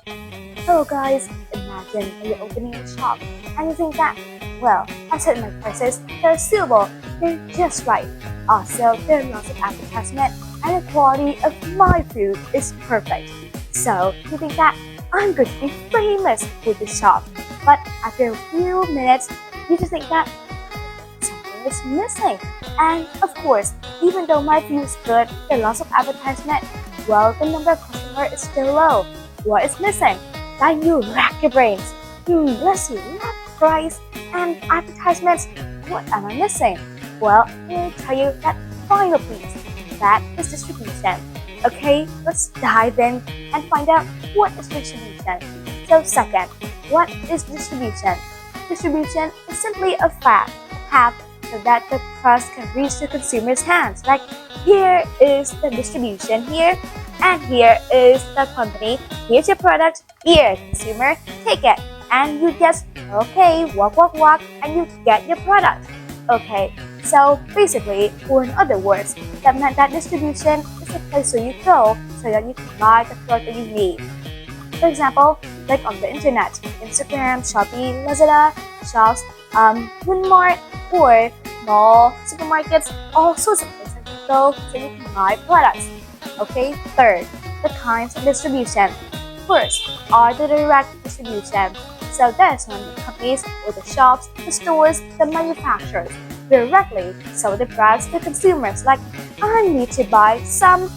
Hello guys, imagine that you're opening a shop and you think that, well, I've set my prices, they're suitable, they're just right. Also, there are lots of advertisement and the quality of my food is perfect. So, you think that I'm going to be famous with this shop. But after a few minutes, you just think that something is missing. And of course, even though my view is good, there are lots of advertisement, well, the number of customers is still low. What is missing? Then you rack your brains. Let's see, price and advertisements. What am I missing? Well, let me tell you that final piece. That is distribution. Okay, let's dive in and find out what is distribution. So second, what is distribution? Distribution is simply a path so that the product can reach the consumer's hands. Like here is the distribution here, and here is the company. Here's your product. Here, consumer, take it. And you just, okay, walk, and you get your product. Okay, so basically, or in other words, that meant that distribution is a place where you go so that you can buy the product that you need. For example, like on the internet, Instagram, Shopee, Lazada, shops, Walmart, or mall, supermarkets, all sorts of places you go so you can buy products. Okay, third, the kinds of distribution. First are the direct distribution. So that's when the companies or the shops, the stores, the manufacturers directly sell the products to consumers. Like, I need to buy some,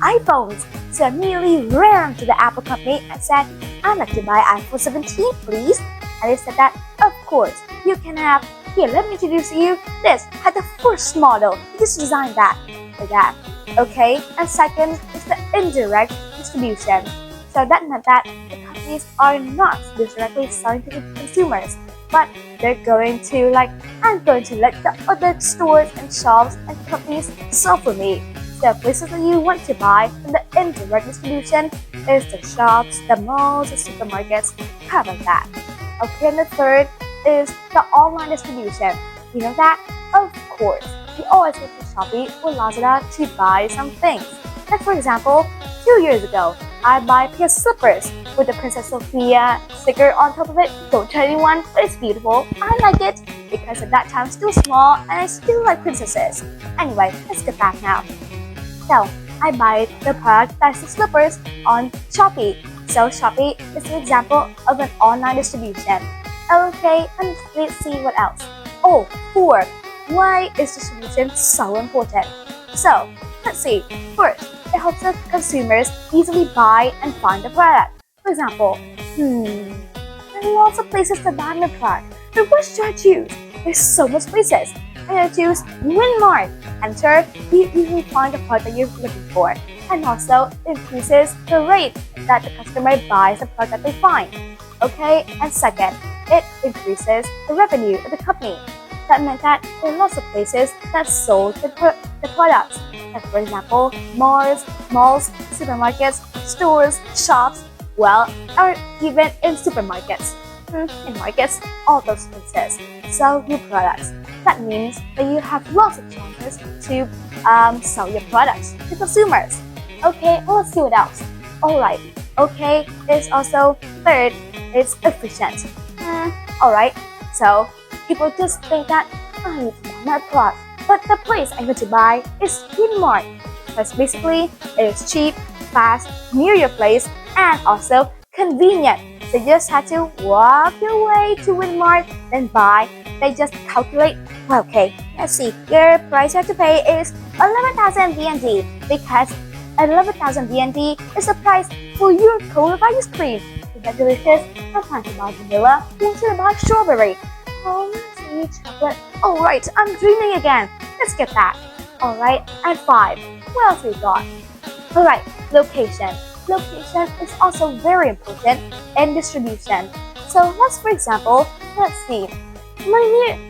iPhones. So I immediately ran to the Apple company and said, I'd like to buy iPhone 17, please. And they said that, of course, you can have, here, let me introduce you, this had the first model. You just designed that for that. Okay, and second is the indirect distribution. So that meant that the companies are not directly selling to the consumers, but they're going to I'm going to let the other stores and shops and companies sell for me. So places that you want to buy from the indirect distribution is the shops, the malls, the supermarkets, kind of like that. Okay, and the third is the online distribution. You know that? Of course. You always go to Shopee or Lazada to buy some things. Like for example, 2 years ago, I buy a pair of slippers with the Princess Sophia sticker on top of it. Don't tell anyone, but it's beautiful. I like it because at that time I'm still small and I still like princesses. Anyway, let's get back now. So, I buy the product that's the slippers on Shopee. So Shopee is an example of an online distribution. Okay, and let's see what else. Oh, four. Why is distribution so important? So, let's see. First, it helps the consumers easily buy and find the product. For example, there are lots of places to buy my product, but what should I choose? There's so much places. I'm gonna choose Walmart. Enter, you easily find the product that you're looking for, and also increases the rate that the customer buys the product that they find. Okay, and second, it increases the revenue of the company. That meant that there are lots of places that sold the products. Like for example, malls, supermarkets, stores, shops, well, or even in supermarkets. In markets, all those places sell your products. That means that you have lots of chances to sell your products to consumers. Okay, well, let's see what else. Alright, okay, it's also third, it's efficient. Alright, so people just think that I need to buy my product, but the place I'm going to buy is Walmart because basically it is cheap, fast, near your place, and also convenient. So you just have to walk your way to Walmart, then buy. They just calculate, well, okay, let's see, your price you have to pay is 11,000 VND because 11,000 VND is the price for your cone of ice cream. Is that delicious? I'm trying to buy vanilla. Want to buy strawberry? Oh, let's see, chocolate. Alright, I'm dreaming again. Let's get that. Alright, and 5. What else we got? Alright, location. Location is also very important in distribution. So for example, let's see.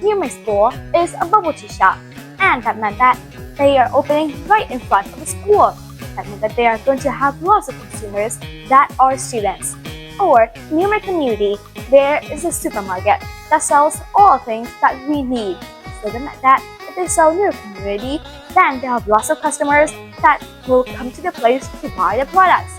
Near my store is a bubble tea shop, and that meant that they are opening right in front of the school. That meant that they are going to have lots of consumers that are students. Or near my community, there is a supermarket that sells all things that we need. So that meant that if they sell near community, then they have lots of customers that will come to the place to buy the products.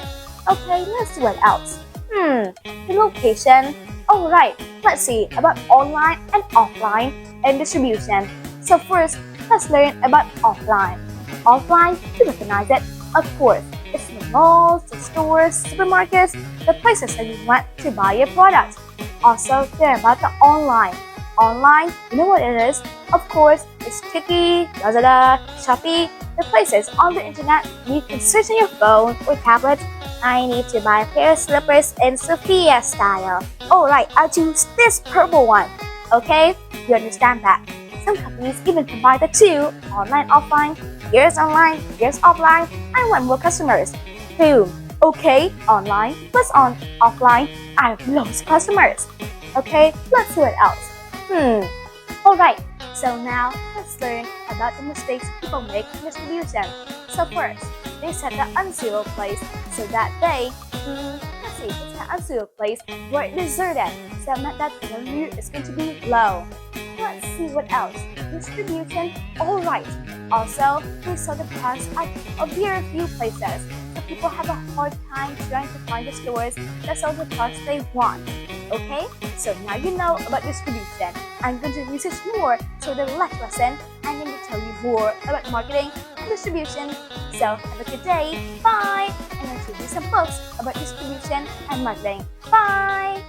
Okay, let's see what else. The location. Alright, let's see about online and offline and distribution. So first, let's learn about offline. Offline, you recognize it, of course. It's the malls, the stores, supermarkets, the places that you want to buy your products. Also, learn about the online. Online, you know what it is? Of course, it's Tiki, Lazada, Shopee, the places on the internet you can search on your phone or tablet. I need to buy a pair of slippers in Sophia style. Alright, I'll choose this purple one. Okay, you understand that. Some companies even combine the two, online, offline. Here's online, here's offline. I want more customers. Boom. Okay, online plus offline. I have lots of customers. Okay, let's see what else. Alright, so now let's learn about the mistakes people make in distribution. So first, they set the unsuitable place so that it's an unsuitable place where it's deserted. So that meant that the revenue is going to be low. Let's see what else. Distribution, alright. Also, they sell the products at a very few places. So people have a hard time trying to find the stores that sell the products they want. Okay, so now you know about distribution. I'm going to research more so the next lesson I'm going to tell you more about marketing and distribution. So have a good day. Bye. I'm going to read some books about distribution and marketing. Bye.